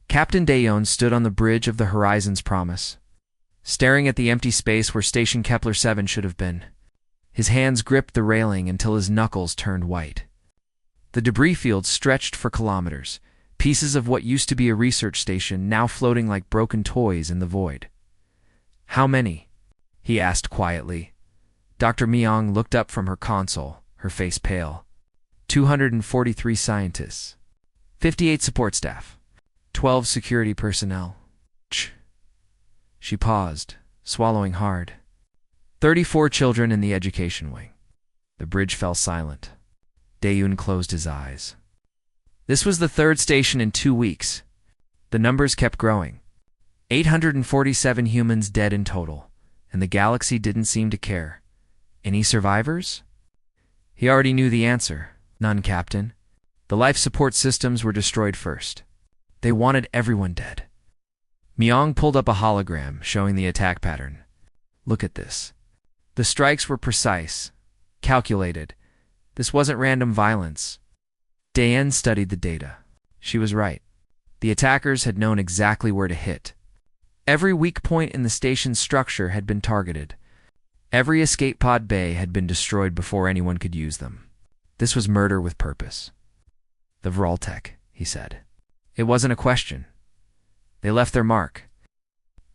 Captain Dayon stood on the bridge of the Horizon's Promise, staring at the empty space where Station Kepler 7 should have been. His hands gripped the railing until his knuckles turned white. The debris field stretched for kilometers, pieces of what used to be a research station now floating like broken toys in the void. "How many?" he asked quietly. Dr. Myong looked up from her console, her face pale. 243 scientists, 58 support staff, 12 security personnel. She paused, swallowing hard. 34 children in the education wing. The bridge fell silent. Dayon closed his eyes. This was the third station in 2 weeks. The numbers kept growing. 847 humans dead in total, and the galaxy didn't seem to care. Any survivors? He already knew the answer. None, Captain. The life support systems were destroyed first. They wanted everyone dead. Myong pulled up a hologram showing the attack pattern. "Look at this." The strikes were precise, calculated. This wasn't random violence. Dayen studied the data. She was right. The attackers had known exactly where to hit. Every weak point in the station's structure had been targeted. Every escape pod bay had been destroyed before anyone could use them. This was murder with purpose. "The Vroltek," he said. It wasn't a question. They left their mark.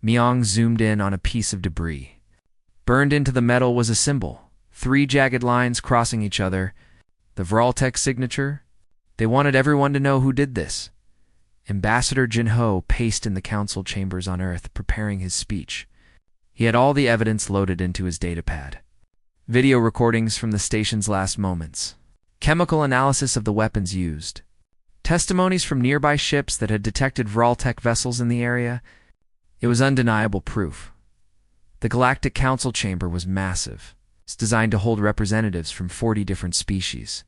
Myong zoomed in on a piece of debris. Burned into the metal was a symbol, 3 jagged lines crossing each other. The Vroltek signature? They wanted everyone to know who did this. Ambassador Jinho paced in the council chambers on Earth, preparing his speech. He had all the evidence loaded into his datapad. Video recordings from the station's last moments. Chemical analysis of the weapons used. Testimonies from nearby ships that had detected Vroltek vessels in the area. It was undeniable proof. The Galactic Council chamber was massive. It's designed to hold representatives from 40 different species.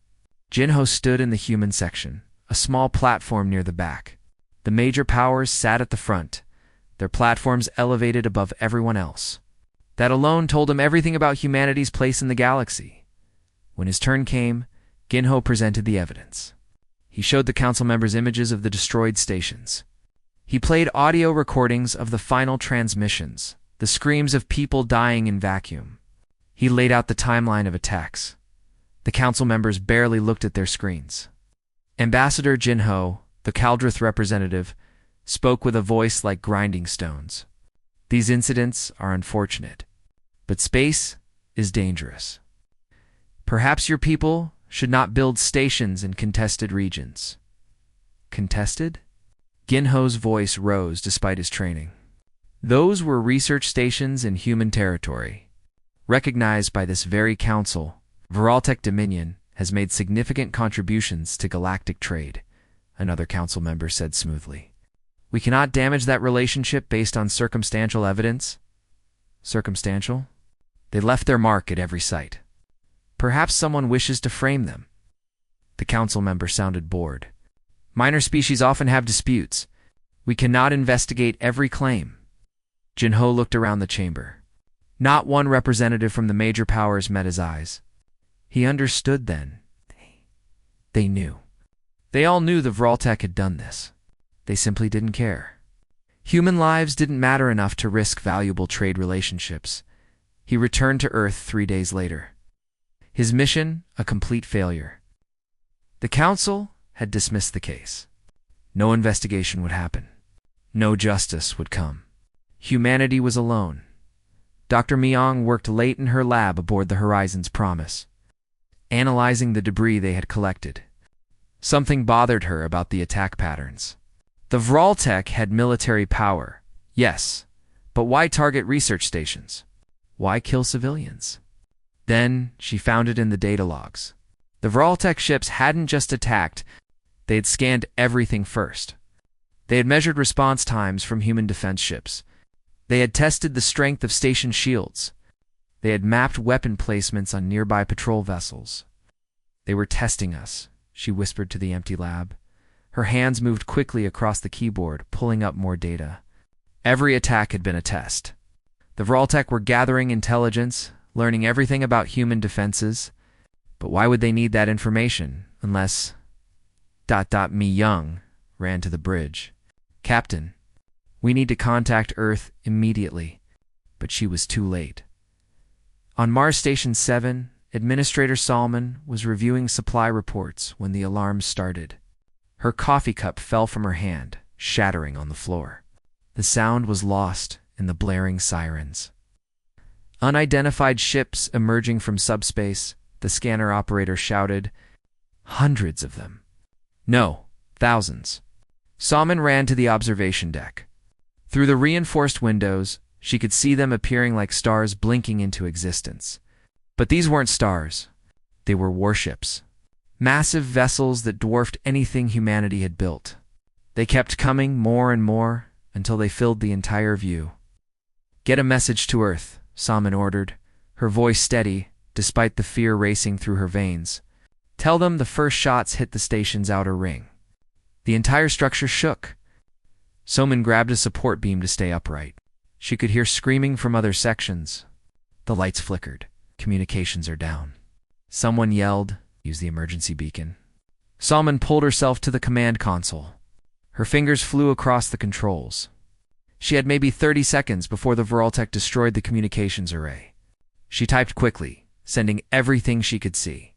Jinho stood in the human section, a small platform near the back. The major powers sat at the front, their platforms elevated above everyone else. That alone told him everything about humanity's place in the galaxy. When his turn came, Jinho presented the evidence. He showed the council members images of the destroyed stations. He played audio recordings of the final transmissions, the screams of people dying in vacuum. He laid out the timeline of attacks. The council members barely looked at their screens. Ambassador Jinho, the Kaldrith representative, spoke with a voice like grinding stones. "These incidents are unfortunate, but space is dangerous. Perhaps your people should not build stations in contested regions." Contested? Jinho's voice rose despite his training. Those were research stations in human territory. Recognized by this very council, Vroltek Dominion has made significant contributions to galactic trade, another council member said smoothly. "We cannot damage that relationship based on circumstantial evidence." Circumstantial? They left their mark at every site. Perhaps someone wishes to frame them. The council member sounded bored. "Minor species often have disputes. We cannot investigate every claim." Jinho looked around the chamber. Not one representative from the major powers met his eyes. He understood then. They knew. They all knew the Vroltek had done this. They simply didn't care. Human lives didn't matter enough to risk valuable trade relationships. He returned to Earth 3 days later. His mission, a complete failure. The council had dismissed the case. No investigation would happen. No justice would come. Humanity was alone. Dr. Myong worked late in her lab aboard the Horizon's Promise, analyzing the debris they had collected. Something bothered her about the attack patterns. The Vroltek had military power, yes, but why target research stations? Why kill civilians? Then she found it in the data logs. The Vroltek ships hadn't just attacked, they had scanned everything first. They had measured response times from human defense ships. They had tested the strength of station shields. They had mapped weapon placements on nearby patrol vessels. "They were testing us," she whispered to the empty lab. Her hands moved quickly across the keyboard, pulling up more data. Every attack had been a test. The Vroltek were gathering intelligence, learning everything about human defenses. But why would they need that information, unless... Mi Young ran to the bridge. "Captain, we need to contact Earth immediately." But she was too late. On Mars Station 7, Administrator Solomon was reviewing supply reports when the alarm started. Her coffee cup fell from her hand, shattering on the floor. The sound was lost in the blaring sirens. Unidentified ships emerging from subspace, the scanner operator shouted. Hundreds of them. No, thousands. Solomon ran to the observation deck. Through the reinforced windows, she could see them appearing like stars blinking into existence. But these weren't stars. They were warships. Massive vessels that dwarfed anything humanity had built. They kept coming more and more until they filled the entire view. "Get a message to Earth," Solomon ordered, her voice steady despite the fear racing through her veins. "Tell them the first shots hit the station's outer ring." The entire structure shook. Solomon grabbed a support beam to stay upright. She could hear screaming from other sections. The lights flickered. "Communications are down." Someone yelled, "Use the emergency beacon." Solomon pulled herself to the command console. Her fingers flew across the controls. She had maybe 30 seconds before the Viraltech destroyed the communications array. She typed quickly, sending everything she could see.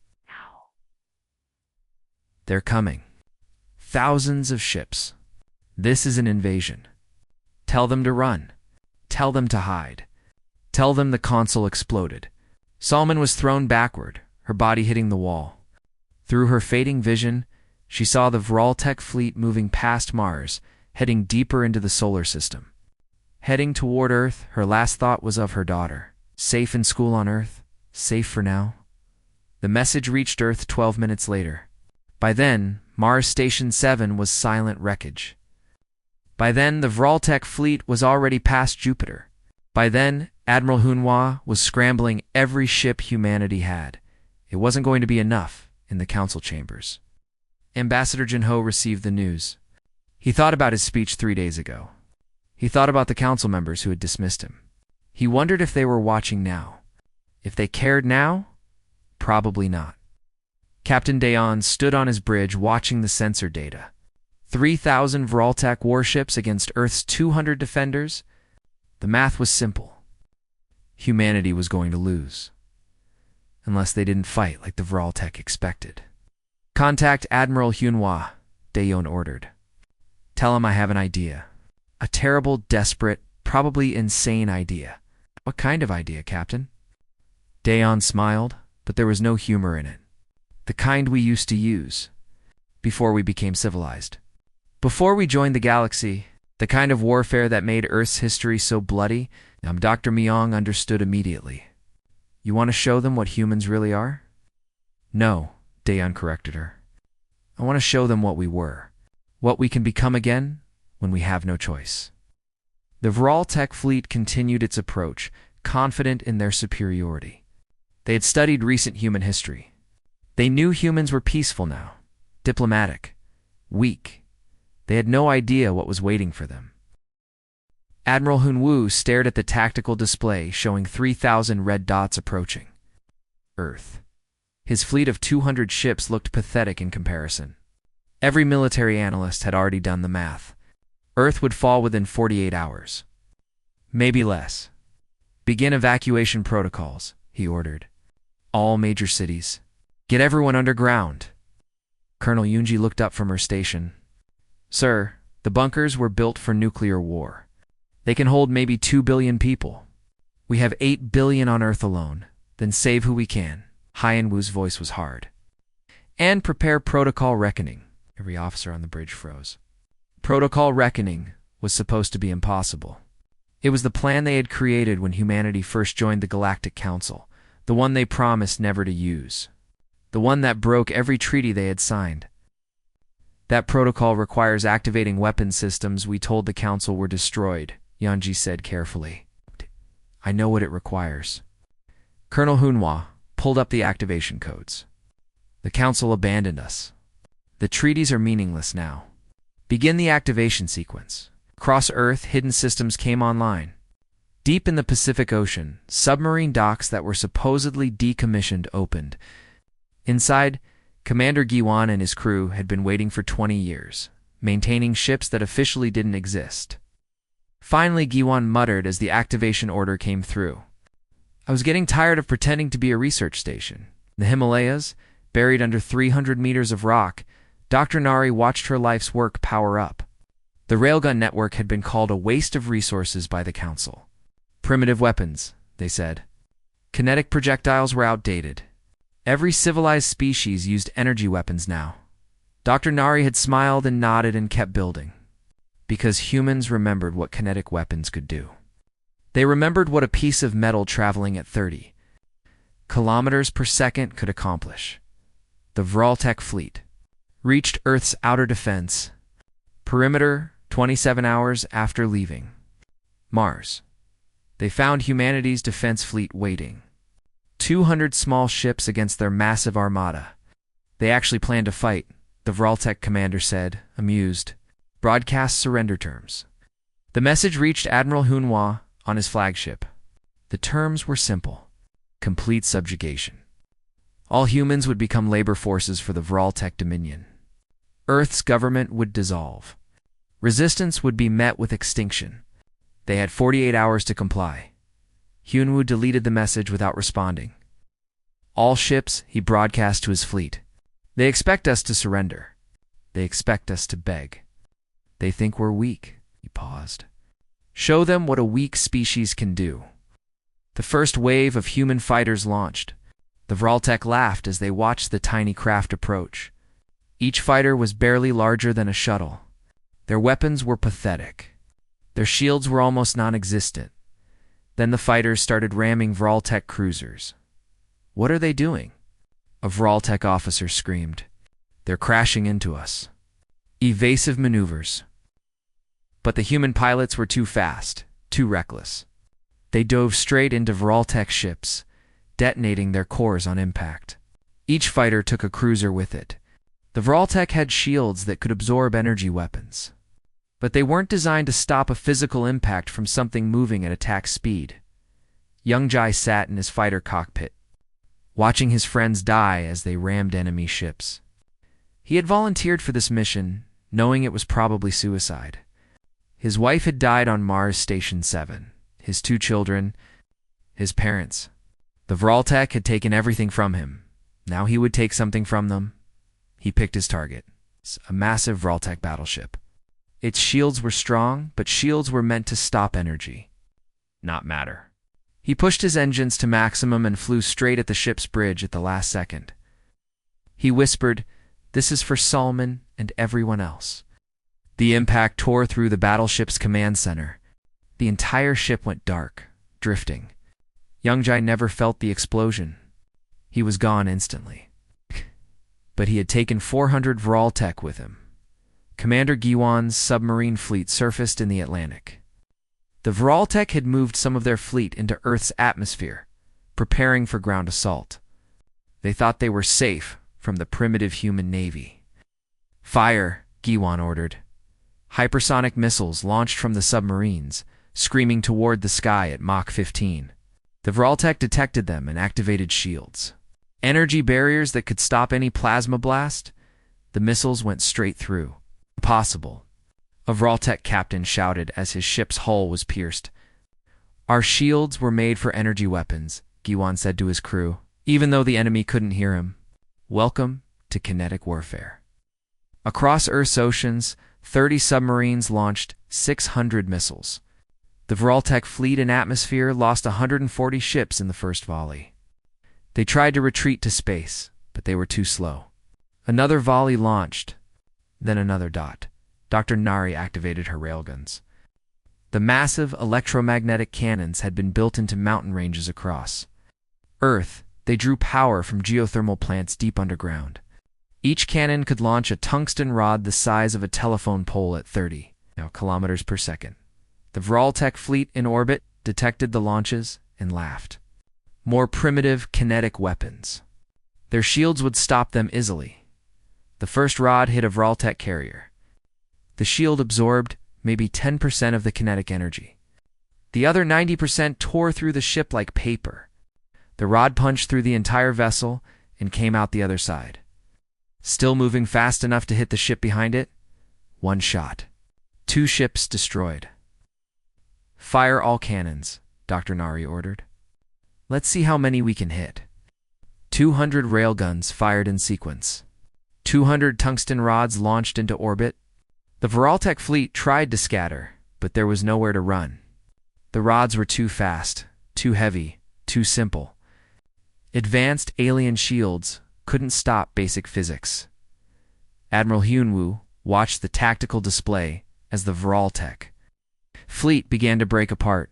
"They're coming. Thousands of ships. This is an invasion. Tell them to run. Tell them to hide. Tell them the console exploded." Solomon was thrown backward, her body hitting the wall. Through her fading vision, she saw the Viraltech fleet moving past Mars, heading deeper into the solar system. Heading toward Earth, her last thought was of her daughter. Safe in school on Earth, safe for now. The message reached Earth 12 minutes later. By then, Mars Station 7 was silent wreckage. By then, the Viraltech fleet was already past Jupiter. By then, Admiral Hunhua was scrambling every ship humanity had. It wasn't going to be enough in the council chambers. Ambassador Jinho received the news. He thought about his speech 3 days ago. He thought about the council members who had dismissed him. He wondered if they were watching now. If they cared now? Probably not. Captain Dayon stood on his bridge watching the sensor data. 3,000 Viraltech warships against Earth's 200 defenders? The math was simple. Humanity was going to lose. Unless they didn't fight like the Viraltech expected. "Contact Admiral Hunhua," Dayon ordered. "Tell him I have an idea. A terrible, desperate, probably insane idea." "What kind of idea, Captain?" Dayon smiled, but there was no humor in it. "The kind we used to use. Before we became civilized. Before we joined the galaxy. The kind of warfare that made Earth's history so bloody." Dr. Myong understood immediately. "You want to show them what humans really are?" "No," Dayon corrected her. "I want to show them what we were. What we can become again when we have no choice." The Viraltech fleet continued its approach, confident in their superiority. They had studied recent human history. They knew humans were peaceful now, diplomatic, weak. They had no idea what was waiting for them. Admiral Hunhua stared at the tactical display showing 3,000 red dots approaching. Earth. His fleet of 200 ships looked pathetic in comparison. Every military analyst had already done the math. Earth would fall within 48 hours. Maybe less. "Begin evacuation protocols," he ordered. "All major cities. Get everyone underground." Colonel Yunji looked up from her station. "Sir, the bunkers were built for nuclear war. They can hold maybe 2 billion people. We have 8 billion on Earth alone. Then save who we can." Hyenwoo's voice was hard. "And prepare protocol reckoning." Every officer on the bridge froze. Protocol reckoning was supposed to be impossible. It was the plan they had created when humanity first joined the Galactic Council, the one they promised never to use, the one that broke every treaty they had signed. "That protocol requires activating weapon systems we told the Council were destroyed," Yanji said carefully. "I know what it requires." Colonel Hunhua pulled up the activation codes. "The Council abandoned us. The treaties are meaningless now. Begin the activation sequence." Across Earth, hidden systems came online. Deep in the Pacific Ocean, submarine docks that were supposedly decommissioned opened. Inside, Commander Giwan and his crew had been waiting for 20 years. maintaining ships that officially didn't exist. Finally, Giwan muttered as the activation order came through. I was getting tired of pretending to be a research station. In the Himalayas, buried under 300 meters of rock, Dr. Nari watched her life's work power up. The railgun network had been called a waste of resources by the Council. Primitive weapons, they said. Kinetic projectiles were outdated. Every civilized species used energy weapons now. Dr. Nari had smiled and nodded and kept building. Because humans remembered what kinetic weapons could do. They remembered what a piece of metal traveling at 30 kilometers per second could accomplish. The Vraltek fleet reached Earth's outer defense perimeter 27 hours after leaving Mars. They found humanity's defense fleet waiting. 200 small ships against their massive armada. They actually planned to fight, the Vraltek commander said, amused. Broadcast surrender terms. The message reached Admiral Hunhua on his flagship. The terms were simple. Complete subjugation. All humans would become labor forces for the Vraltek Dominion. Earth's government would dissolve. Resistance would be met with extinction. They had 48 hours to comply. Hunhua deleted the message without responding. All ships, he broadcast to his fleet. They expect us to surrender. They expect us to beg. They think we're weak. He paused. Show them what a weak species can do. The first wave of human fighters launched. The Vraltek laughed as they watched the tiny craft approach. Each fighter was barely larger than a shuttle. Their weapons were pathetic. Their shields were almost non-existent. Then the fighters started ramming Vraltek cruisers. What are they doing? A Vraltek officer screamed. They're crashing into us. Evasive maneuvers. But the human pilots were too fast, too reckless. They dove straight into Vraltek ships, detonating their cores on impact. Each fighter took a cruiser with it. The Vraltek had shields that could absorb energy weapons. But they weren't designed to stop a physical impact from something moving at attack speed. Young Jai sat in his fighter cockpit, watching his friends die as they rammed enemy ships. He had volunteered for this mission, knowing it was probably suicide. His wife had died on Mars Station 7, his 2 children, his parents. The Vraltek had taken everything from him. Now he would take something from them. He picked his target, a massive Vraltek battleship. Its shields were strong, but shields were meant to stop energy, not matter. He pushed his engines to maximum and flew straight at the ship's bridge at the last second. He whispered, "This is for Salman and everyone else." The impact tore through the battleship's command center. The entire ship went dark, drifting. Young Jai never felt the explosion. He was gone instantly. But he had taken 400 Vraltek with him. Commander Giwan's submarine fleet surfaced in the Atlantic. The Vraltek had moved some of their fleet into Earth's atmosphere, preparing for ground assault. They thought they were safe from the primitive human navy. "Fire," Giwan ordered. Hypersonic missiles launched from the submarines, screaming toward the sky at Mach 15. The Vraltek detected them and activated shields. Energy barriers that could stop any plasma blast? The missiles went straight through. Impossible. A Vraltek captain shouted as his ship's hull was pierced. "Our shields were made for energy weapons," Giwan said to his crew, even though the enemy couldn't hear him. "Welcome to kinetic warfare." Across Earth's oceans, 30 submarines launched 600 missiles. The Vraltek fleet and atmosphere lost 140 ships in the first volley. They tried to retreat to space, but they were too slow. Another volley launched, then another dot. Dr. Nari activated her railguns. The massive electromagnetic cannons had been built into mountain ranges across Earth. They drew power from geothermal plants deep underground. Each cannon could launch a tungsten rod the size of a telephone pole at 30 kilometers per second. The Vraltek fleet in orbit detected the launches and laughed. More primitive kinetic weapons. Their shields would stop them easily. The first rod hit a Vraltek carrier. The shield absorbed maybe 10% of the kinetic energy. The other 90% tore through the ship like paper. The rod punched through the entire vessel and came out the other side. Still moving fast enough to hit the ship behind it? One shot. 2 ships destroyed. Fire all cannons, Dr. Nari ordered. Let's see how many we can hit. 200 railguns fired in sequence. 200 tungsten rods launched into orbit. The Voraltech fleet tried to scatter, but there was nowhere to run. The rods were too fast, too heavy, too simple. Advanced alien shields couldn't stop basic physics. Admiral Hyunwoo watched the tactical display as the Voraltech fleet began to break apart.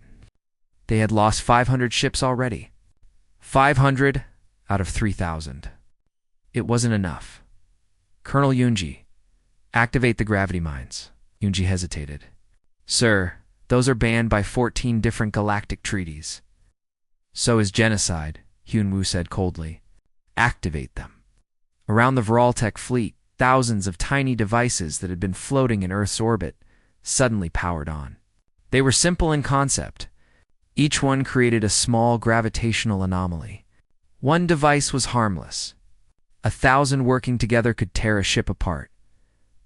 They had lost 500 ships already. 500 out of 3,000. It wasn't enough. Colonel Yunji, activate the gravity mines. Yunji hesitated. Sir, those are banned by 14 different galactic treaties. So is genocide, Hyunwoo said coldly. Activate them. Around the Voraltech fleet, thousands of tiny devices that had been floating in Earth's orbit suddenly powered on. They were simple in concept. Each one created a small gravitational anomaly. One device was harmless. 1,000 working together could tear a ship apart.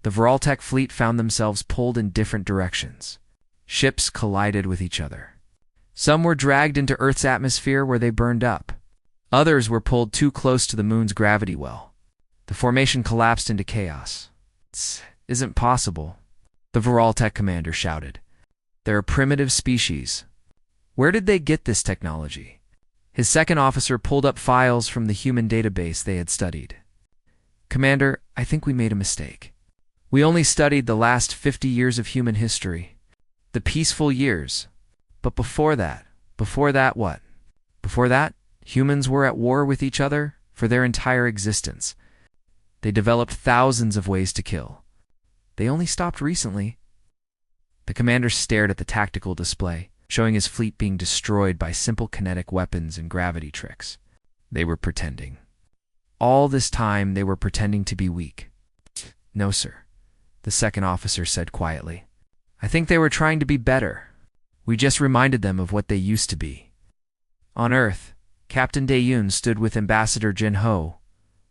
The Voraltech fleet found themselves pulled in different directions. Ships collided with each other. Some were dragged into Earth's atmosphere where they burned up. Others were pulled too close to the moon's gravity well. The formation collapsed into chaos. It isn't possible, the Voraltech commander shouted. They're a primitive species. Where did they get this technology? His second officer pulled up files from the human database they had studied. Commander, I think we made a mistake. We only studied the last 50 years of human history. The peaceful years. But before that what? Before that, humans were at war with each other for their entire existence. They developed thousands of ways to kill. They only stopped recently. The commander stared at the tactical display, showing his fleet being destroyed by simple kinetic weapons and gravity tricks. They were pretending. All this time, they were pretending to be weak. No, sir, the second officer said quietly. I think they were trying to be better. We just reminded them of what they used to be. On Earth, Captain Dae-yoon stood with Ambassador Jin-ho,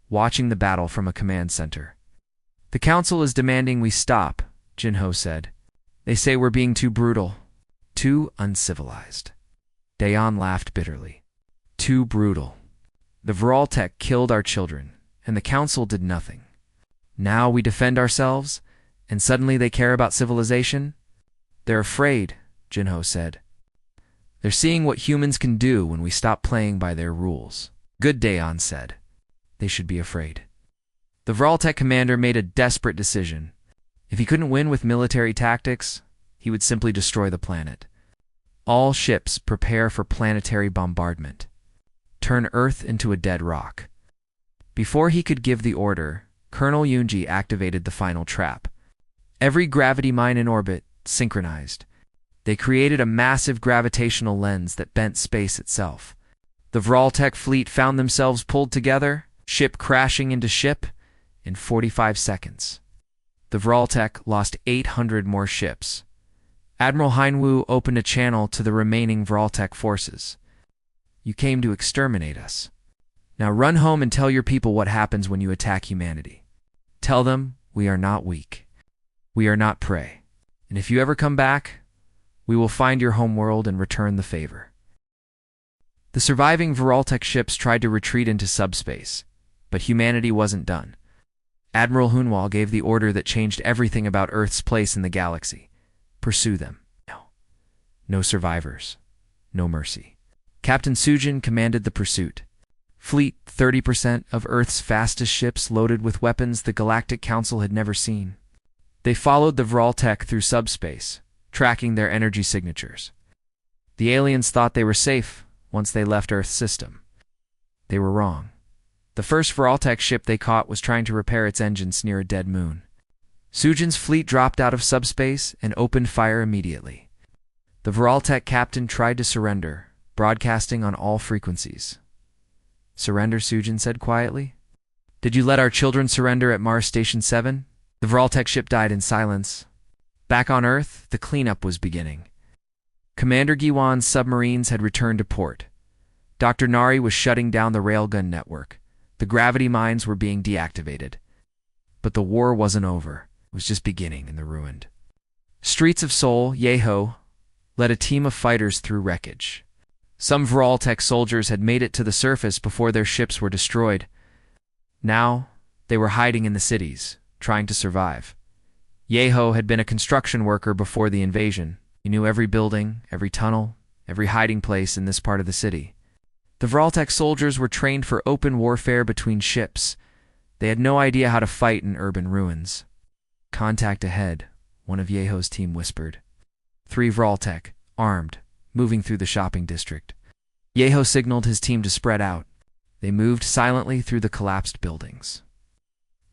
watching the battle from a command center. The council is demanding we stop, Jin-ho said. They say we're being too brutal, too uncivilized. Daeon laughed bitterly. Too brutal. The Voraltech killed our children, and the council did nothing. Now we defend ourselves, and suddenly they care about civilization? They're afraid, Jin-ho said. They're seeing what humans can do when we stop playing by their rules. Good, Daeon said. They should be afraid. The Voraltech commander made a desperate decision. If he couldn't win with military tactics, he would simply destroy the planet. All ships prepare for planetary bombardment. Turn Earth into a dead rock. Before he could give the order, Colonel Yunji activated the final trap. Every gravity mine in orbit synchronized. They created a massive gravitational lens that bent space itself. The Voraltech fleet found themselves pulled together, ship crashing into ship, in 45 seconds. The Voraltech lost 800 more ships. Admiral Hyunwoo opened a channel to the remaining Voraltech forces. You came to exterminate us. Now run home and tell your people what happens when you attack humanity. Tell them we are not weak. We are not prey. And if you ever come back, we will find your homeworld and return the favor. The surviving Voraltech ships tried to retreat into subspace, but humanity wasn't done. Admiral Hunwal gave the order that changed everything about Earth's place in the galaxy. Pursue them. No. No survivors. No mercy. Captain Sujin commanded the pursuit. Fleet 30% of Earth's fastest ships loaded with weapons the Galactic Council had never seen. They followed the Voraltech through subspace, tracking their energy signatures. The aliens thought they were safe once they left Earth's system. They were wrong. The first Voraltech ship they caught was trying to repair its engines near a dead moon. Sujin's fleet dropped out of subspace and opened fire immediately. The Voraltech captain tried to surrender, broadcasting on all frequencies. Surrender, Sujin said quietly. Did you let our children surrender at Mars Station 7? The Voraltech ship died in silence. Back on Earth, the cleanup was beginning. Commander Giwan's submarines had returned to port. Dr. Nari was shutting down the railgun network. The gravity mines were being deactivated. But the war wasn't over. was just beginning in the ruined streets of Seoul. Yeho led a team of fighters through wreckage. Some Vraltek soldiers had made it to the surface before their ships were destroyed. Now, they were hiding in the cities, trying to survive. Yeho had been a construction worker before the invasion. He knew every building, every tunnel, every hiding place in this part of the city. The Vraltek soldiers were trained for open warfare between ships. They had no idea how to fight in urban ruins. "Contact ahead," one of Yeho's team whispered. 3 Vraltek, armed, moving through the shopping district. Yeho signaled his team to spread out. They moved silently through the collapsed buildings.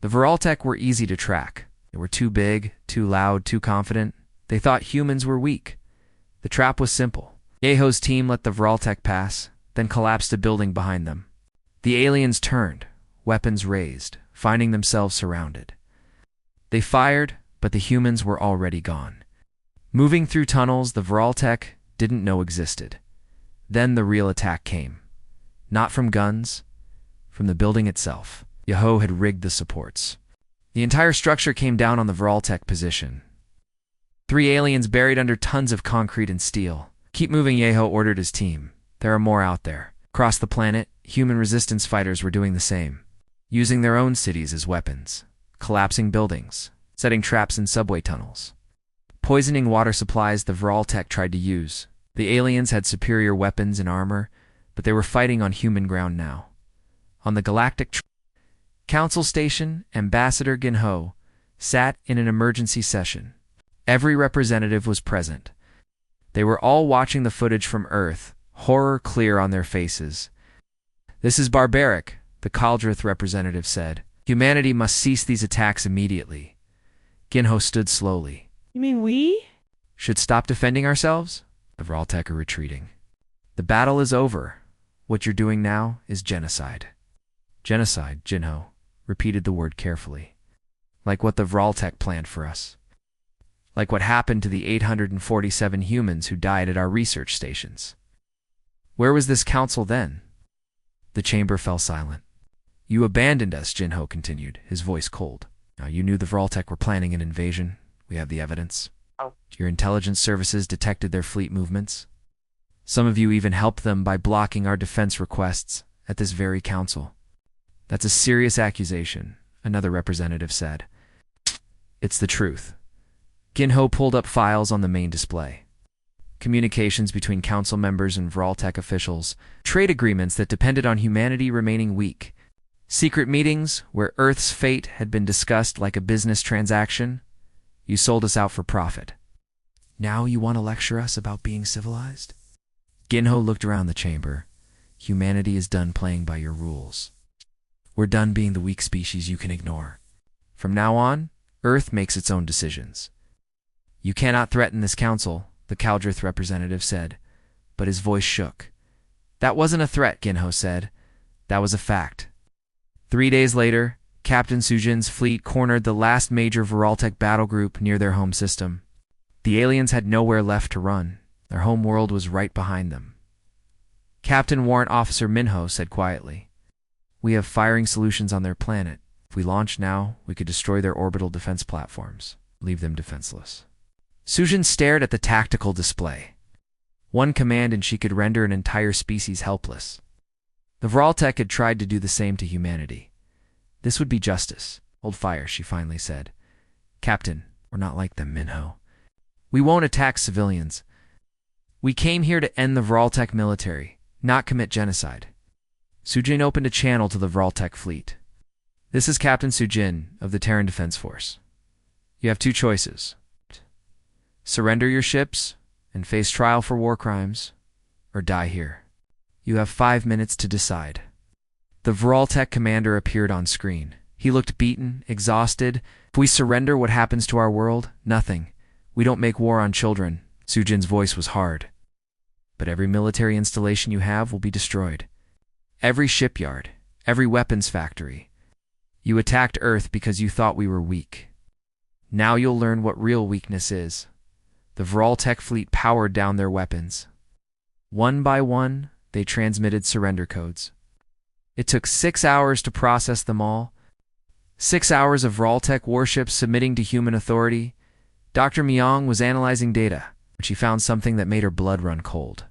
The Vraltek were easy to track. They were too big, too loud, too confident. They thought humans were weak. The trap was simple. Yeho's team let the Vraltek pass, then collapsed a building behind them. The aliens turned, weapons raised, finding themselves surrounded. They fired, but the humans were already gone. Moving through tunnels the Vraltek didn't know existed. Then the real attack came. Not from guns, from the building itself. Yeho had rigged the supports. The entire structure came down on the Vraltek position. 3 aliens buried under tons of concrete and steel. "Keep moving," Yeho ordered his team. "There are more out there." Across the planet, human resistance fighters were doing the same, using their own cities as weapons, collapsing buildings, setting traps in subway tunnels, poisoning water supplies the Vraltek tried to use. The aliens had superior weapons and armor, but they were fighting on human ground now. On the Galactic Council Station, Ambassador Ginho sat in an emergency session. Every representative was present. They were all watching the footage from Earth, horror clear on their faces. "This is barbaric," the Kaldrith representative said. "Humanity must cease these attacks immediately." Ginho stood slowly. "You mean we "Should stop defending ourselves?" The Vraltek are retreating. "The battle is over. What you're doing now is genocide." "Genocide," Ginho repeated the word carefully. "Like what the Vraltek planned for us. Like what happened to the 847 humans who died at our research stations." "Where was this council then?" The chamber fell silent. "You abandoned us," Ginho continued, his voice cold. "Now you knew the Vraltek were planning an invasion. We have the evidence. Your intelligence services detected their fleet movements. Some of you even helped them by blocking our defense requests at this very council." "That's a serious accusation," another representative said. "It's the truth." Ginho pulled up files on the main display. Communications between council members and Vraltek officials, trade agreements that depended on humanity remaining weak, secret meetings where Earth's fate had been discussed like a business transaction. You sold us out for profit. Now you want to lecture us about being civilized? Ginho looked around the chamber. Humanity is done playing by your rules. We're done being the weak species you can ignore. From now on, Earth makes its own decisions. You cannot threaten this council, the Kaldrith representative said, but his voice shook. That wasn't a threat, Ginho said. That was a fact. 3 days later, Captain Sujin's fleet cornered the last major Vraltek battle group near their home system. The aliens had nowhere left to run. Their home world was right behind them. Captain Warrant Officer Minho said quietly, "We have firing solutions on their planet. If we launch now, we could destroy their orbital defense platforms, leave them defenseless." Sujin stared at the tactical display. One command and she could render an entire species helpless. The Vraltek had tried to do the same to humanity. This would be justice. "Hold fire," she finally said. "Captain, we're not like them, Minho. We won't attack civilians. We came here to end the Vraltek military, not commit genocide." Sujin opened a channel to the Vraltek fleet. "This is Captain Sujin of the Terran Defense Force. You have 2 choices. Surrender your ships and face trial for war crimes, or die here. You have 5 minutes to decide." The Vraltek commander appeared on screen. He looked beaten, exhausted. "If we surrender, what happens to our world? Nothing. We don't make war on children." Sujin's voice was hard. "But every military installation you have will be destroyed. Every shipyard, every weapons factory. You attacked Earth because you thought we were weak. Now you'll learn what real weakness is." The Vraltek fleet powered down their weapons. One by one, they transmitted surrender codes. It took 6 hours to process them all. 6 hours of Vraltek warships submitting to human authority. Dr. Myong was analyzing data, but she found something that made her blood run cold.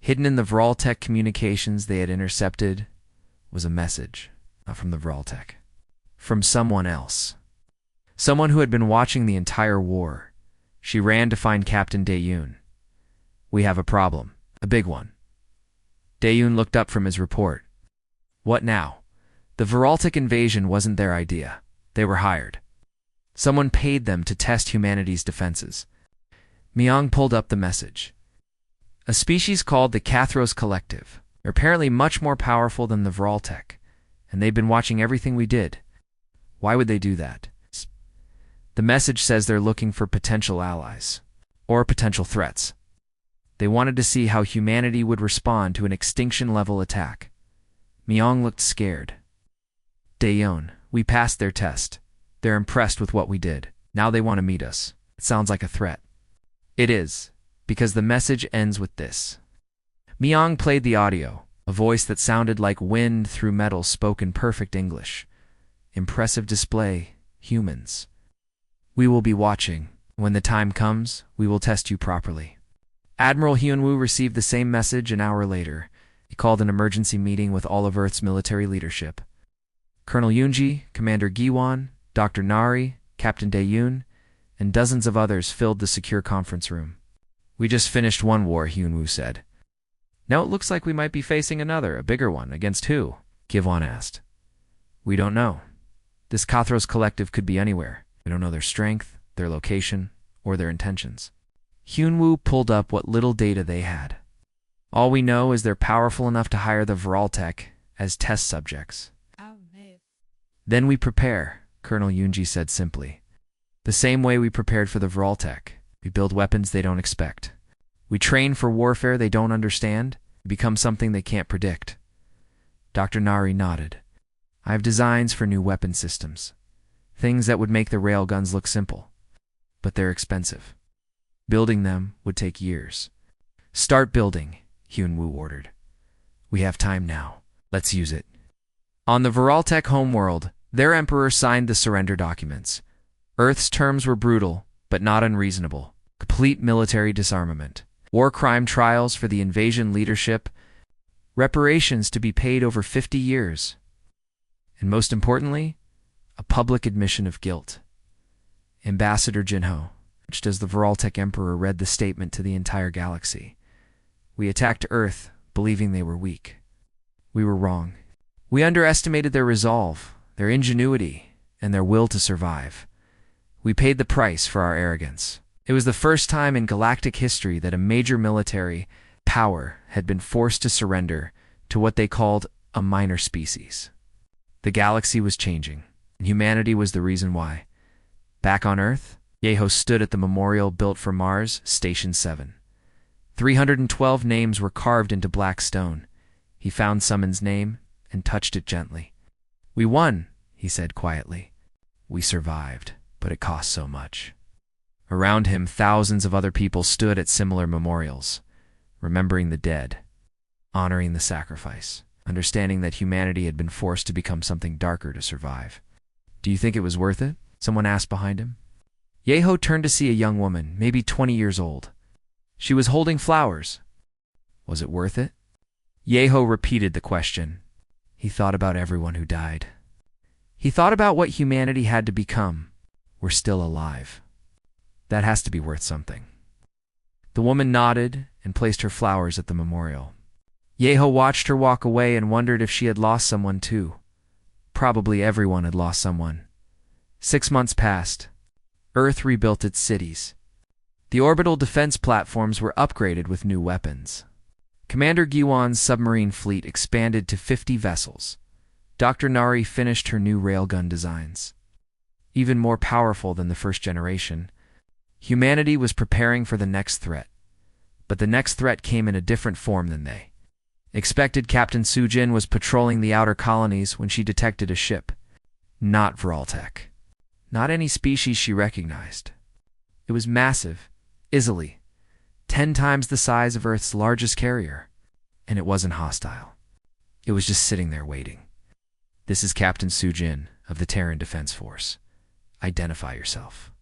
Hidden in the Vraltek communications they had intercepted was a message, not from the Vraltek, from someone else. Someone who had been watching the entire war. She ran to find Captain Daeyoon. "We have a problem, a big one." Daeyoon looked up from his report. "What now?" The Vraltek invasion wasn't their idea. They were hired. Someone paid them to test humanity's defenses. Myong pulled up the message. A species called the Kathros Collective. They're apparently much more powerful than the Vraltek, and they've been watching everything we did. Why would they do that? The message says they're looking for potential allies, or potential threats. They wanted to see how humanity would respond to an extinction-level attack. Myong looked scared. "Daeyoon, we passed their test. They're impressed with what we did. Now they want to meet us. It sounds like a threat." "It is, because the message ends with this." Myong played the audio. A voice that sounded like wind through metal spoke in perfect English. "Impressive display, humans. We will be watching. When the time comes, we will test you properly." Admiral Hyunwoo received the same message an hour later. He called an emergency meeting with all of Earth's military leadership. Colonel Yoonji, Commander Giwon, Dr. Nari, Captain Daeyoon, and dozens of others filled the secure conference room. "We just finished one war," Hyunwoo said. "Now it looks like we might be facing another, a bigger one. Against who?" Giwon asked. "We don't know. This Kathros Collective could be anywhere. We don't know their strength, their location, or their intentions." Hyunwoo pulled up what little data they had. "All we know is they're powerful enough to hire the Vraltek as test subjects." "Then we prepare," Colonel Yoonji said simply. "The same way we prepared for the Vraltek. We build weapons they don't expect. We train for warfare they don't understand. We become something they can't predict." Dr. Nari nodded. "I have designs for new weapon systems. Things that would make the railguns look simple. But they're expensive. Building them would take years." "Start building," Hyunwoo ordered. "We have time now. Let's use it." On the Vraltek homeworld, their emperor signed the surrender documents. Earth's terms were brutal, but not unreasonable. Complete military disarmament, war crime trials for the invasion leadership, reparations to be paid over 50 years, and most importantly, a public admission of guilt. Ambassador Jinho, just as the Vraltek Emperor read the statement to the entire galaxy. "We attacked Earth, believing they were weak. We were wrong. We underestimated their resolve, their ingenuity, and their will to survive. We paid the price for our arrogance." It was the first time in galactic history that a major military power had been forced to surrender to what they called a minor species. The galaxy was changing, and humanity was the reason why. Back on Earth, Yeho stood at the memorial built for Mars, Station 7. 312 names were carved into black stone. He found someone's name and touched it gently. "We won," he said quietly. "We survived, but it cost so much." Around him, thousands of other people stood at similar memorials, remembering the dead, honoring the sacrifice, understanding that humanity had been forced to become something darker to survive. "Do you think it was worth it?" someone asked behind him. Yeho turned to see a young woman, maybe 20 years old. She was holding flowers. "Was it worth it?" Yeho repeated the question. He thought about everyone who died. He thought about what humanity had to become. We're still alive. That has to be worth something. The woman nodded and placed her flowers at the memorial. Yeho watched her walk away and wondered if she had lost someone too. Probably everyone had lost someone. 6 months passed. Earth rebuilt its cities. The orbital defense platforms were upgraded with new weapons. Commander Giwon's submarine fleet expanded to 50 vessels. Dr. Nari finished her new railgun designs. Even more powerful than the first generation, humanity was preparing for the next threat. But the next threat came in a different form than they expected. Captain Sujin was patrolling the outer colonies when she detected a ship. Not Vraltek. Not any species she recognized. It was massive, easily 10 times the size of Earth's largest carrier. And it wasn't hostile. It was just sitting there waiting. "This is Captain Sujin, of the Terran Defense Force. Identify yourself.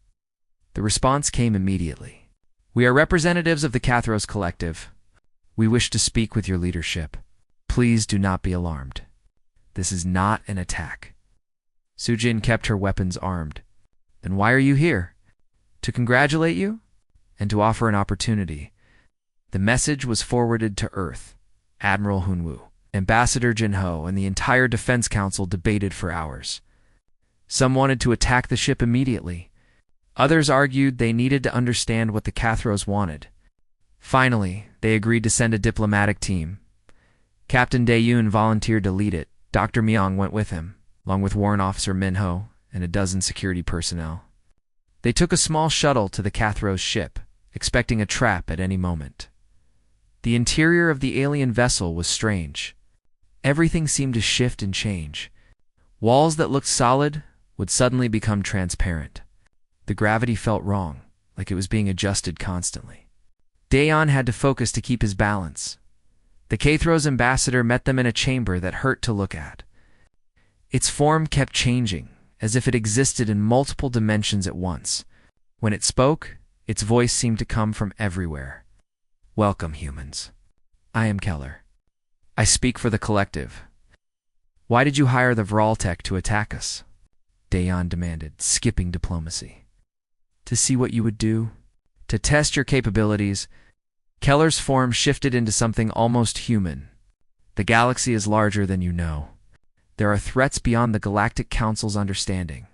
The response came immediately. We are representatives of the Cathros Collective. We wish to speak with your leadership. Please do not be alarmed. This is not an attack. Sujin kept her weapons armed. Then why are you here? To congratulate you? And to offer an opportunity. The message was forwarded to Earth. Admiral Hunwoo, Ambassador Jinho, and the entire Defense Council debated for hours. Some wanted to attack the ship immediately. Others argued they needed to understand what the Cathros wanted. Finally, they agreed to send a diplomatic team. Captain Dae-yoon volunteered to lead it. Dr. Myung went with him, along with Warrant Officer Minho and a dozen security personnel. They took a small shuttle to the Cathros ship, expecting a trap at any moment. The interior of the alien vessel was strange. Everything seemed to shift and change. Walls that looked solid would suddenly become transparent. The gravity felt wrong, like it was being adjusted constantly. Daeon had to focus to keep his balance. The Cathros ambassador met them in a chamber that hurt to look at. Its form kept changing, as if it existed in multiple dimensions at once. When it spoke, its voice seemed to come from everywhere. Welcome, humans. I am Keller. I speak for the collective. Why did you hire the Vraltek to attack us? Daeon demanded, skipping diplomacy. To see what you would do? To test your capabilities? Keller's form shifted into something almost human. The galaxy is larger than you know. There are threats beyond the Galactic Council's understanding.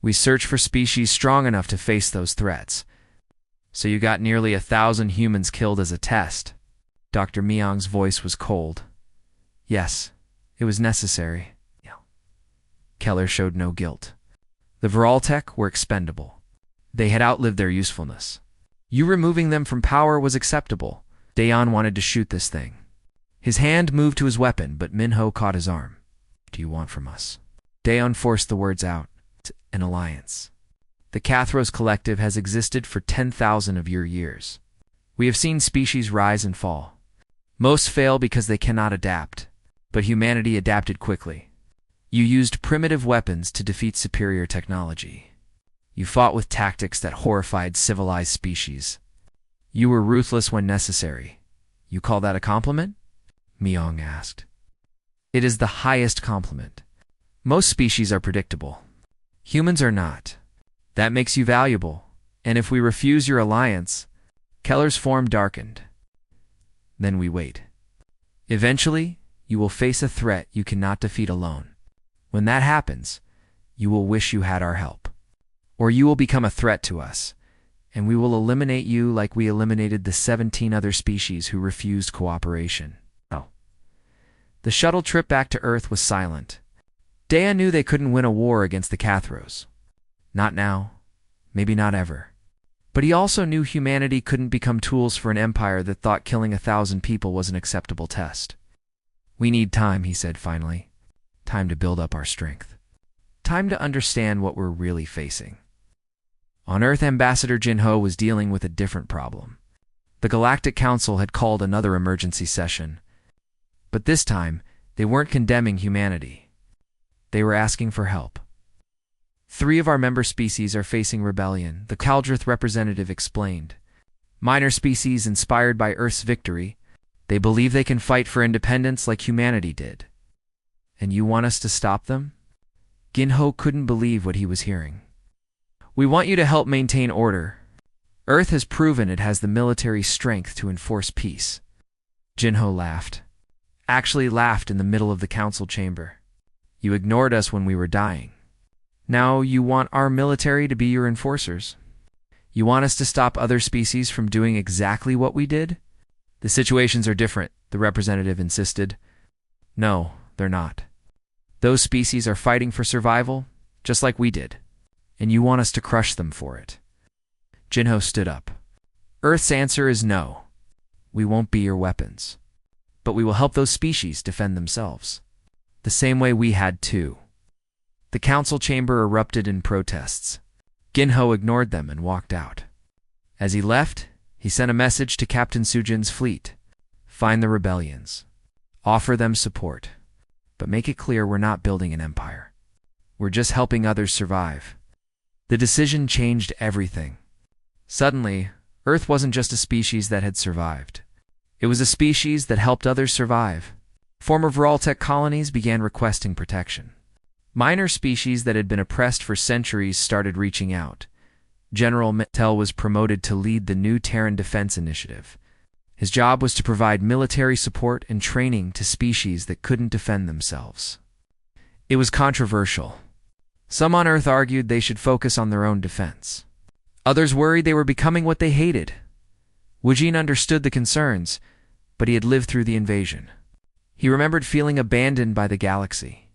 We search for species strong enough to face those threats. So you got nearly 1,000 humans killed as a test. Dr. Myung's voice was cold. Yes, it was necessary. Keller showed no guilt. The Vraltek were expendable. They had outlived their usefulness. You removing them from power was acceptable. Daeon wanted to shoot this thing. His hand moved to his weapon, but Minho caught his arm. What do you want from us? Daeon forced the words out. An alliance. The Cathros Collective has existed for 10,000 of your years. We have seen species rise and fall. Most fail because they cannot adapt, but humanity adapted quickly. You used primitive weapons to defeat superior technology. You fought with tactics that horrified civilized species. You were ruthless when necessary. You call that a compliment? Myung asked. It is the highest compliment. Most species are predictable. Humans are not. That makes you valuable. And if we refuse your alliance, Keller's form darkened. Then we wait. Eventually, you will face a threat you cannot defeat alone. When that happens, you will wish you had our help. Or you will become a threat to us, and we will eliminate you like we eliminated the 17 other species who refused cooperation. The shuttle trip back to Earth was silent. Daeon knew they couldn't win a war against the Cathros. Not now, maybe not ever. But he also knew humanity couldn't become tools for an empire that thought killing 1,000 people was an acceptable test. We need time, he said finally. Time to build up our strength. Time to understand what we're really facing. On Earth, Ambassador Jinho was dealing with a different problem. The Galactic Council had called another emergency session. But this time, they weren't condemning humanity. They were asking for help. 3 of our member species are facing rebellion, the Kaldrith representative explained. Minor species inspired by Earth's victory. They believe they can fight for independence like humanity did. And you want us to stop them? Ginho couldn't believe what he was hearing. We want you to help maintain order. Earth has proven it has the military strength to enforce peace. Jinho laughed. Actually laughed in the middle of the council chamber. You ignored us when we were dying. Now you want our military to be your enforcers. You want us to stop other species from doing exactly what we did? The situations are different, the representative insisted. No, they're not. Those species are fighting for survival, just like we did. And you want us to crush them for it. Jinho stood up. Earth's answer is no. We won't be your weapons. But we will help those species defend themselves. The same way we had too. The council chamber erupted in protests. Ginho ignored them and walked out. As he left, he sent a message to Captain Sujin's fleet. Find the rebellions. Offer them support. But make it clear we're not building an empire. We're just helping others survive. The decision changed everything. Suddenly, Earth wasn't just a species that had survived. It was a species that helped others survive. Former Voraltech colonies began requesting protection. Minor species that had been oppressed for centuries started reaching out. General Mittel was promoted to lead the new Terran Defense Initiative. His job was to provide military support and training to species that couldn't defend themselves. It was controversial. Some on Earth argued they should focus on their own defense. Others worried they were becoming what they hated. Wujin understood the concerns, but he had lived through the invasion. He remembered feeling abandoned by the galaxy.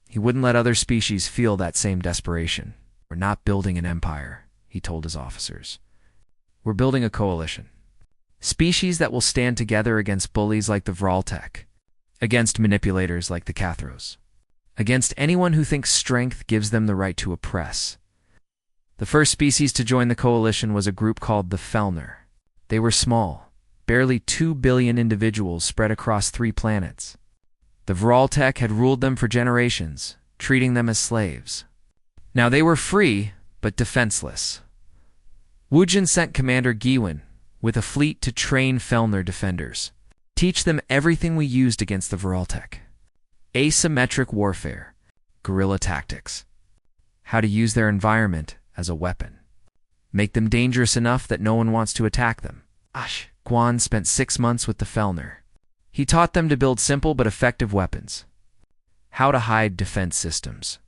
He wouldn't let other species feel that same desperation. "We're not building an empire," he told his officers. "We're building a coalition. Species that will stand together against bullies like the Voraltech, against manipulators like the Cathros, against anyone who thinks strength gives them the right to oppress." The first species to join the coalition was a group called the Felner. They were small, barely 2 billion individuals spread across 3 planets. The Voraltech had ruled them for generations, treating them as slaves. Now they were free, but defenseless. Wujin sent Commander Giwin with a fleet to train Felner defenders, teach them everything we used against the Voraltech: asymmetric warfare, guerrilla tactics, how to use their environment as a weapon, make them dangerous enough that no one wants to attack them. Guan spent 6 months with the Felner. He taught them to build simple but effective weapons, how to hide defense systems,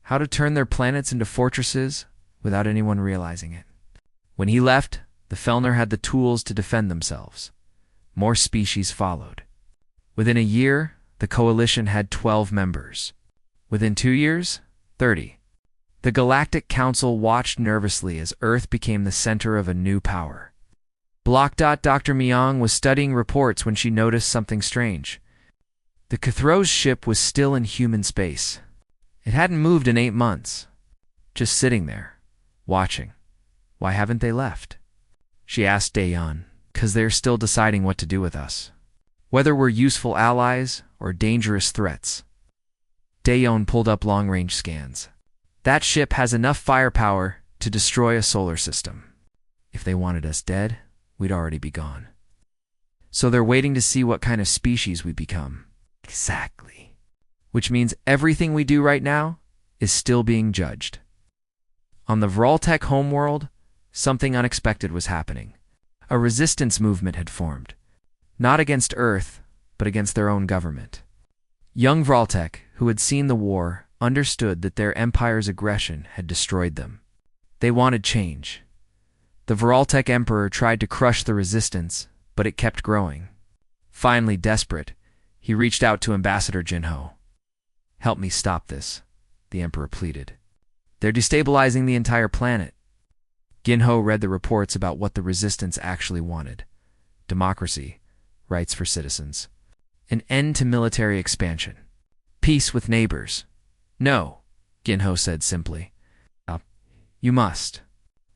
how to turn their planets into fortresses without anyone realizing it. When he left, the Felner had the tools to defend themselves. More species followed. Within a year, the coalition had 12 members. Within 2 years, 30. The Galactic Council watched nervously as Earth became the center of a new power. Dr. Myong was studying reports when she noticed something strange. The Cathro's ship was still in human space. It hadn't moved in 8 months. Just sitting there, watching. "Why haven't they left?" she asked Daeyeon. "'Cause they're still deciding what to do with us. Whether we're useful allies or dangerous threats." Daeyeon pulled up long-range scans. "That ship has enough firepower to destroy a solar system. If they wanted us dead, we'd already be gone. So they're waiting to see what kind of species we become." "Exactly. Which means everything we do right now is still being judged." On the Voraltech homeworld, something unexpected was happening. A resistance movement had formed. Not against Earth, but against their own government. Young Voraltech, who had seen the war, understood that their empire's aggression had destroyed them. They wanted change. The Voraltech Emperor tried to crush the resistance, but it kept growing. Finally, desperate, he reached out to Ambassador Jinho. "Help me stop this," the Emperor pleaded. "They're destabilizing the entire planet." Ginho read the reports about what the resistance actually wanted: democracy, rights for citizens, an end to military expansion, peace with neighbors. "No," Ginho said simply. "You must.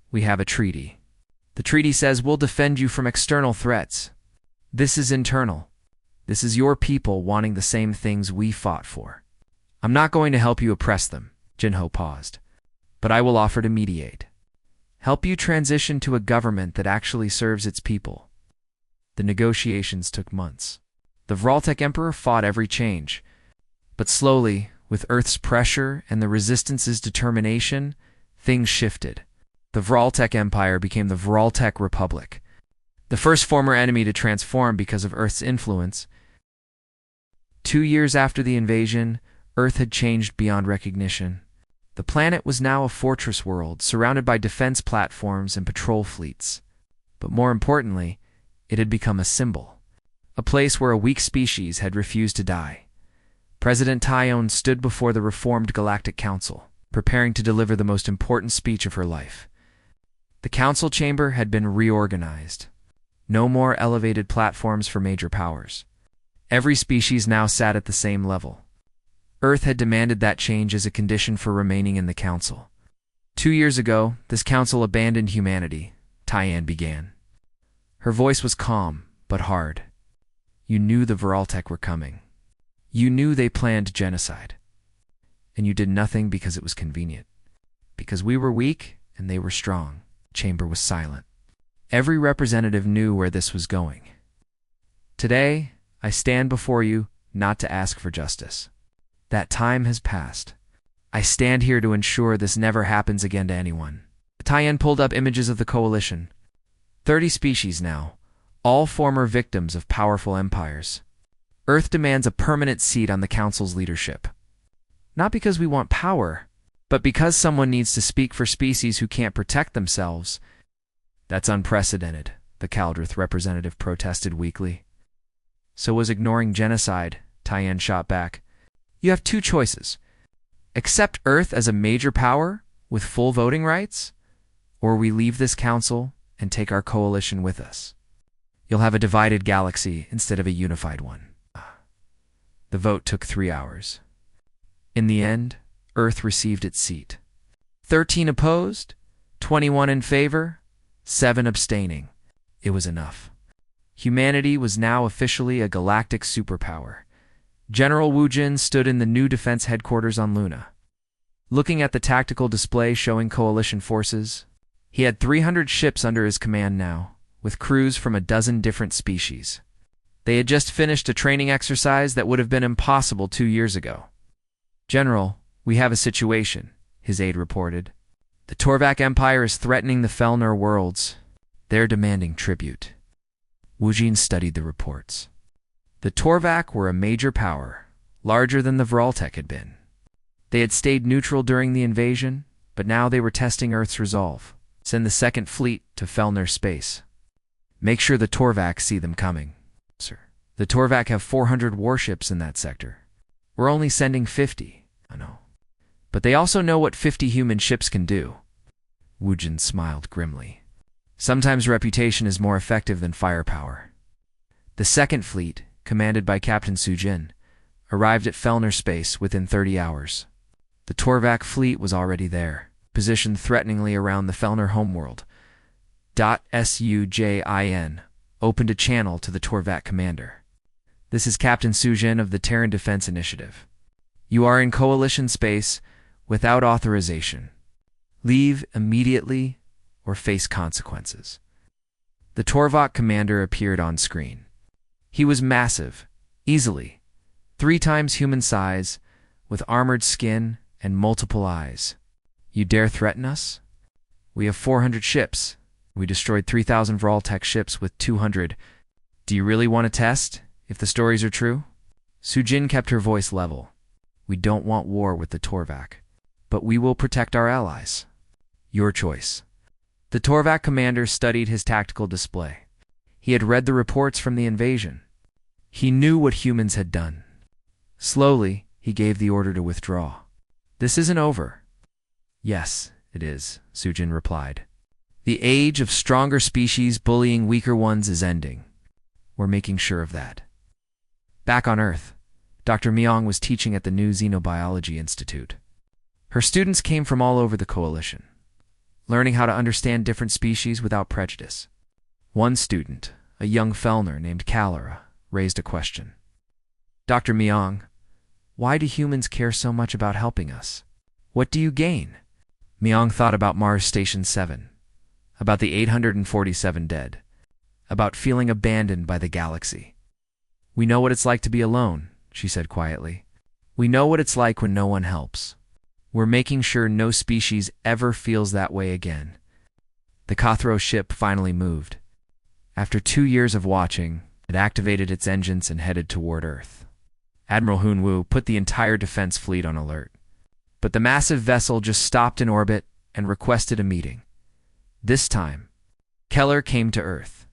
We have a treaty. The treaty says we'll defend you from external threats. This is internal. This is your people wanting the same things we fought for. I'm not going to help you oppress them," Jinho paused, "but I will offer to mediate. Help you transition to a government that actually serves its people." The negotiations took months. The Voraltech Emperor fought every change. But slowly, with Earth's pressure and the Resistance's determination, things shifted. The Voraltech Empire became the Voraltech Republic, the first former enemy to transform because of Earth's influence. 2 years after the invasion, Earth had changed beyond recognition. The planet was now a fortress world, surrounded by defense platforms and patrol fleets. But more importantly, it had become a symbol, a place where a weak species had refused to die. President Tyone stood before the reformed Galactic Council, preparing to deliver the most important speech of her life. The council chamber had been reorganized. No more elevated platforms for major powers. Every species now sat at the same level. Earth had demanded that change as a condition for remaining in the council. 2 years ago, this council abandoned humanity, Tyann began. Her voice was calm, but hard. "You knew the Voraltech were coming. You knew they planned genocide. And you did nothing because it was convenient. Because we were weak and they were strong. The chamber was silent. Every representative knew where this was going. Today, I stand before you not to ask for justice. That time has passed. I stand here to ensure this never happens again to anyone. Tien pulled up images of the coalition. 30 species now, all former victims of powerful empires. Earth demands a permanent seat on the Council's leadership. Not because we want power, but because someone needs to speak for species who can't protect themselves. That's unprecedented, the Kaldrith representative protested weakly. So was ignoring genocide, Tien shot back. You have two choices. Accept Earth as a major power with full voting rights, or we leave this council and take our coalition with us. You'll have a divided galaxy instead of a unified one. The vote took 3 hours. In the end, Earth received its seat. 13 opposed, 21 in favor, 7 abstaining. It was enough. Humanity was now officially a galactic superpower. General Wu Jin stood in the new defense headquarters on Luna. Looking at the tactical display showing coalition forces, he had 300 ships under his command now, with crews from a dozen different species. They had just finished a training exercise that would have been impossible 2 years ago. General, we have a situation, his aide reported. The Torvak Empire is threatening the Felner worlds. They're demanding tribute. Wu Jin studied the reports. The Torvak were a major power, larger than the Vraltek had been. They had stayed neutral during the invasion, but now they were testing Earth's resolve. Send the Second Fleet to Felner space. Make sure the Torvak see them coming. Sir, the Torvak have 400 warships in that sector. We're only sending 50. I know. But they also know what 50 human ships can do. Wu Jin smiled grimly. Sometimes reputation is more effective than firepower. The Second Fleet, commanded by Captain Sujin, arrived at Felner space within 30 hours. The Torvak fleet was already there, positioned threateningly around the Felner homeworld. Sujin opened a channel to the Torvak commander. This is Captain Sujin of the Terran Defense Initiative. You are in coalition space without authorization. Leave immediately or face consequences. The Torvak commander appeared on screen. He was massive, easily 3 times human size, with armored skin and multiple eyes. You dare threaten us? We have 400 ships. We destroyed 3,000 Vraltek ships with 200. Do you really want to test, if the stories are true? Sujin kept her voice level. We don't want war with the Torvak, but we will protect our allies. Your choice. The Torvak commander studied his tactical display. He had read the reports from the invasion. He knew what humans had done. Slowly, he gave the order to withdraw. This isn't over. Yes, it is, Sujin replied. The age of stronger species bullying weaker ones is ending. We're making sure of that. Back on Earth, Dr. Myong was teaching at the new Xenobiology Institute. Her students came from all over the coalition, learning how to understand different species without prejudice. One student, a young Felner named Kalara, raised a question. Dr. Myong, why do humans care so much about helping us? What do you gain? Myong thought about Mars Station 7, about the 847 dead, about feeling abandoned by the galaxy. We know what it's like to be alone, she said quietly. We know what it's like when no one helps. We're making sure no species ever feels that way again. The Kathro ship finally moved. After 2 years of watching, it activated its engines and headed toward Earth. Admiral Hunwu put the entire defense fleet on alert. But the massive vessel just stopped in orbit and requested a meeting. This time, Keller came to Earth.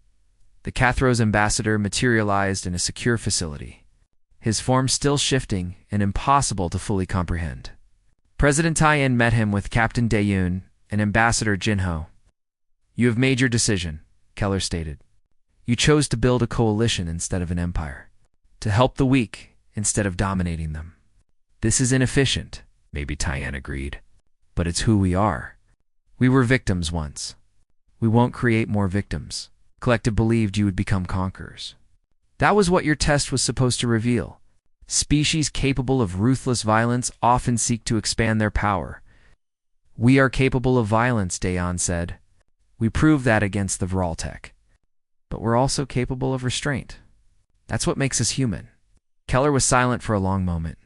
The Kathro's ambassador materialized in a secure facility, his form still shifting and impossible to fully comprehend. President Tien met him with Captain Dayun and Ambassador Jinho. You have made your decision, Keller stated. You chose to build a coalition instead of an empire, to help the weak instead of dominating them. This is inefficient, maybe Tien agreed, but it's who we are. We were victims once. We won't create more victims. Collective believed you would become conquerors. That was what your test was supposed to reveal. Species capable of ruthless violence often seek to expand their power. We are capable of violence, Dayon said. We prove that against the Vraltek. But we're also capable of restraint. That's what makes us human. Keller was silent for a long moment.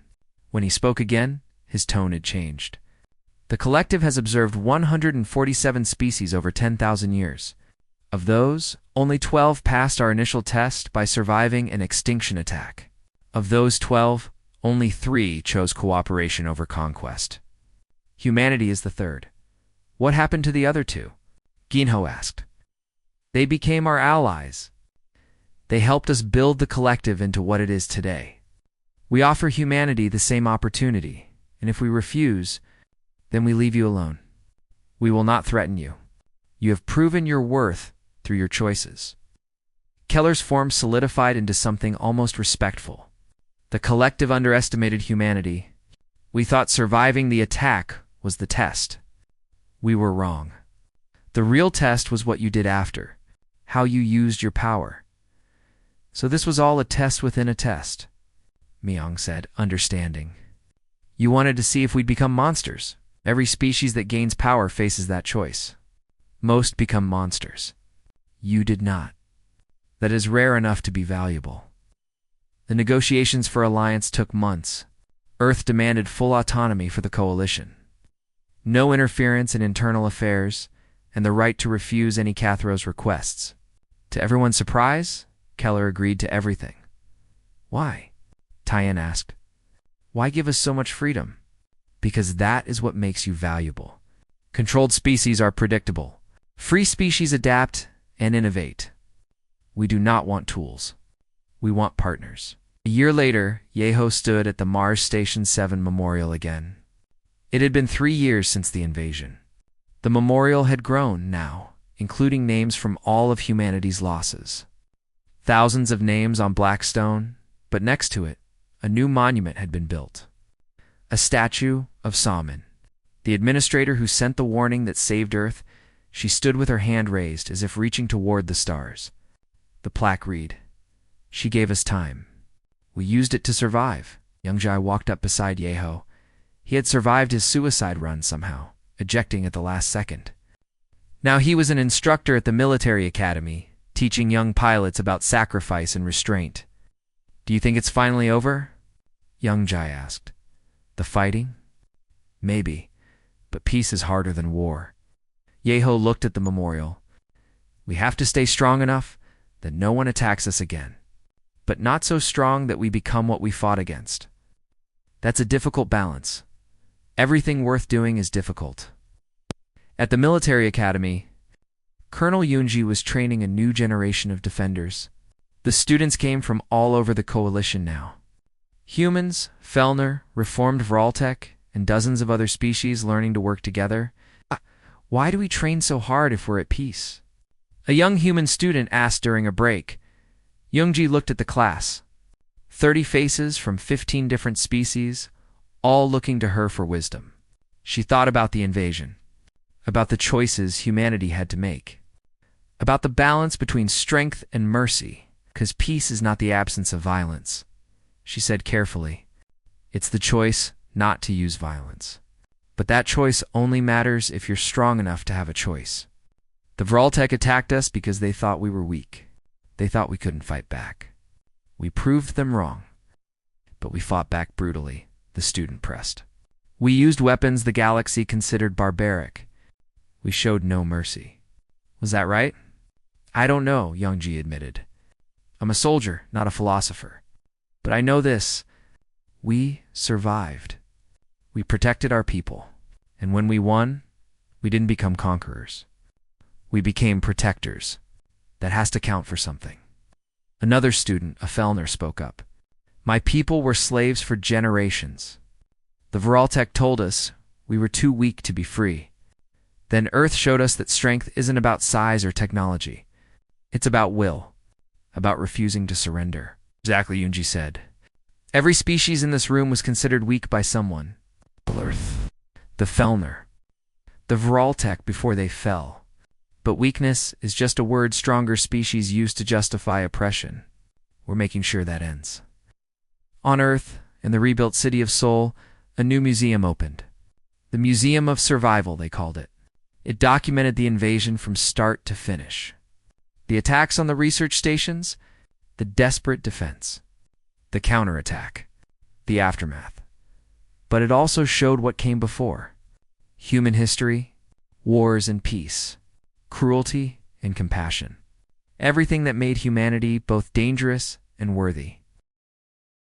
When he spoke again, his tone had changed. The collective has observed 147 species over 10,000 years. Of those, only 12 passed our initial test by surviving an extinction attack. Of those 12, only 3 chose cooperation over conquest. Humanity is the third. What happened to the other 2? Ginho asked. They became our allies. They helped us build the collective into what it is today. We offer humanity the same opportunity, and if we refuse, then we leave you alone. We will not threaten you. You have proven your worth through your choices. Keller's form solidified into something almost respectful. The collective underestimated humanity. We thought surviving the attack was the test. We were wrong. The real test was what you did after, how you used your power. So this was all a test within a test, Myung said, understanding. You wanted to see if we'd become monsters. Every species that gains power faces that choice. Most become monsters. You did not. That is rare enough to be valuable. The negotiations for alliance took months. Earth demanded full autonomy for the coalition. No interference in internal affairs, and the right to refuse any Cathro's requests. To everyone's surprise, Keller agreed to everything. Why? Tyen asked. Why give us so much freedom? Because that is what makes you valuable. Controlled species are predictable. Free species adapt and innovate. We do not want tools. We want partners. A year later, Yeho stood at the Mars Station 7 memorial again. It had been 3 years since the invasion. The memorial had grown now, including names from all of humanity's losses. Thousands of names on black stone, but next to it, a new monument had been built. A statue of Salmon, the administrator who sent the warning that saved Earth. She stood with her hand raised as if reaching toward the stars. The plaque read, "She gave us time. We used it to survive." Youngjai walked up beside Yeho. He had survived his suicide run somehow, ejecting at the last second. Now he was an instructor at the military academy, teaching young pilots about sacrifice and restraint. "Do you think it's finally over?" Youngjai asked. "The fighting? Maybe, but peace is harder than war." Yeho looked at the memorial. "We have to stay strong enough that no one attacks us again, but not so strong that we become what we fought against. That's a difficult balance. Everything worth doing is difficult." At the military academy, Colonel Yunji was training a new generation of defenders. The students came from all over the coalition now. Humans, Fellner, reformed Vraltek, and dozens of other species learning to work together. Why do we train so hard if we're at peace? A young human student asked during a break. Youngji looked at the class. 30 faces from 15 different species, all looking to her for wisdom. She thought about the invasion, about the choices humanity had to make, about the balance between strength and mercy, because peace is not the absence of violence. She said carefully, "It's the choice not to use violence. But that choice only matters if you're strong enough to have a choice." The Vraltek attacked us because they thought we were weak. They thought we couldn't fight back. We proved them wrong. But we fought back brutally, the student pressed. We used weapons the galaxy considered barbaric. We showed no mercy. Was that right? I don't know, Youngji admitted. I'm a soldier, not a philosopher. But I know this. We survived. We protected our people. And when we won, we didn't become conquerors. We became protectors. That has to count for something. Another student, a Fellner, spoke up. My people were slaves for generations. The Vraltek told us we were too weak to be free. Then Earth showed us that strength isn't about size or technology. It's about will, about refusing to surrender. Exactly, Yunji said. Every species in this room was considered weak by someone. Earth, the Fellner, the Vraltek before they fell. But weakness is just a word stronger species use to justify oppression. We're making sure that ends. On Earth, in the rebuilt city of Seoul, a new museum opened. The Museum of Survival, they called it. It documented the invasion from start to finish. The attacks on the research stations, the desperate defense, the counterattack, the aftermath. But it also showed what came before: human history, wars and peace, cruelty and compassion. Everything that made humanity both dangerous and worthy.